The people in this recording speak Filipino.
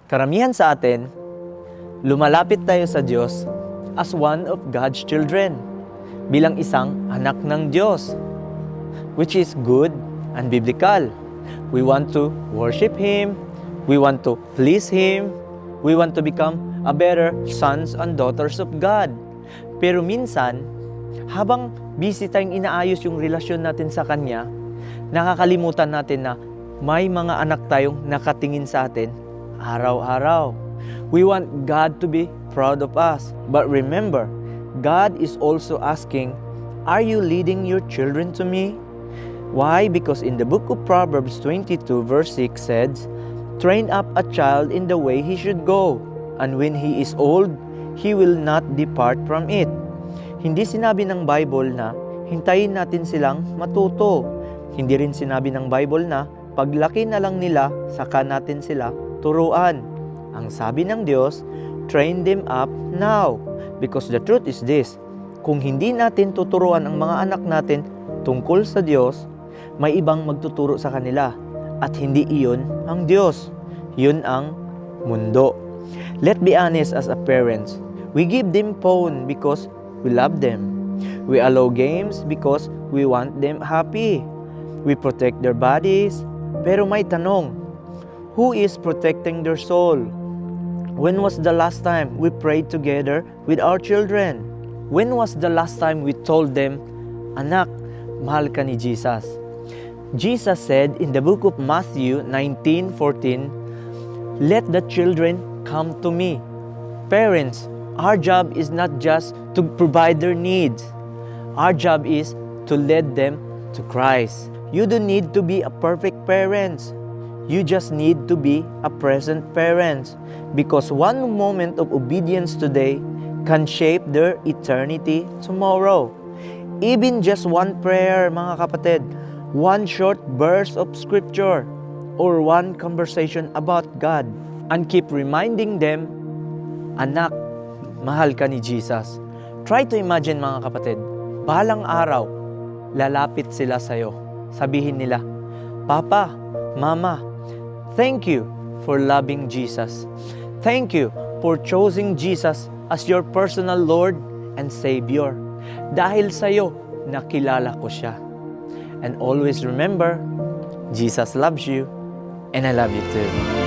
Karamihan sa atin, lumalapit tayo sa Diyos as one of God's children, bilang isang anak ng Diyos, which is good and biblical. We want to worship Him, we want to please Him, we want to become a better sons and daughters of God. Pero minsan, habang busy tayong inaayos yung relasyon natin sa Kanya, nakakalimutan natin na may mga anak tayong nakatingin sa atin araw-araw. We want God to be proud of us. But remember, God is also asking, are you leading your children to me? Why? Because in the book of Proverbs 22 verse 6 says, train up a child in the way he should go, and when he is old, he will not depart from it. Hindi sinabi ng Bible na hintayin natin silang matuto. Hindi rin sinabi ng Bible na paglaki na lang nila, saka natin sila turuan. Ang sabi ng Diyos, train them up now. Because the truth is this, kung hindi natin tuturuan ang mga anak natin tungkol sa Diyos, may ibang magtuturo sa kanila. At hindi iyon ang Diyos. Yun ang mundo. Let's be honest as a parents. We give them phone because we love them. We allow games because we want them happy. We protect their bodies. Pero may tanong, who is protecting their soul? When was the last time we prayed together with our children? When was the last time we told them, anak, mahal ka ni Jesus? Jesus said in the book of Matthew 19:14, let the children come to me. Parents, our job is not just to provide their needs. Our job is to lead them to Christ. You don't need to be a perfect parent. You just need to be a present parent, because one moment of obedience today can shape their eternity tomorrow. Even just one prayer, mga kapatid, one short verse of scripture, or one conversation about God, and keep reminding them, anak, mahal ka ni Jesus. Try to imagine, mga kapatid, balang araw, lalapit sila sa'yo. Sabihin nila, Papa, Mama, thank you for loving Jesus. Thank you for choosing Jesus as your personal Lord and Savior. Dahil sa'yo, nakilala ko siya. And always remember, Jesus loves you, and I love you too.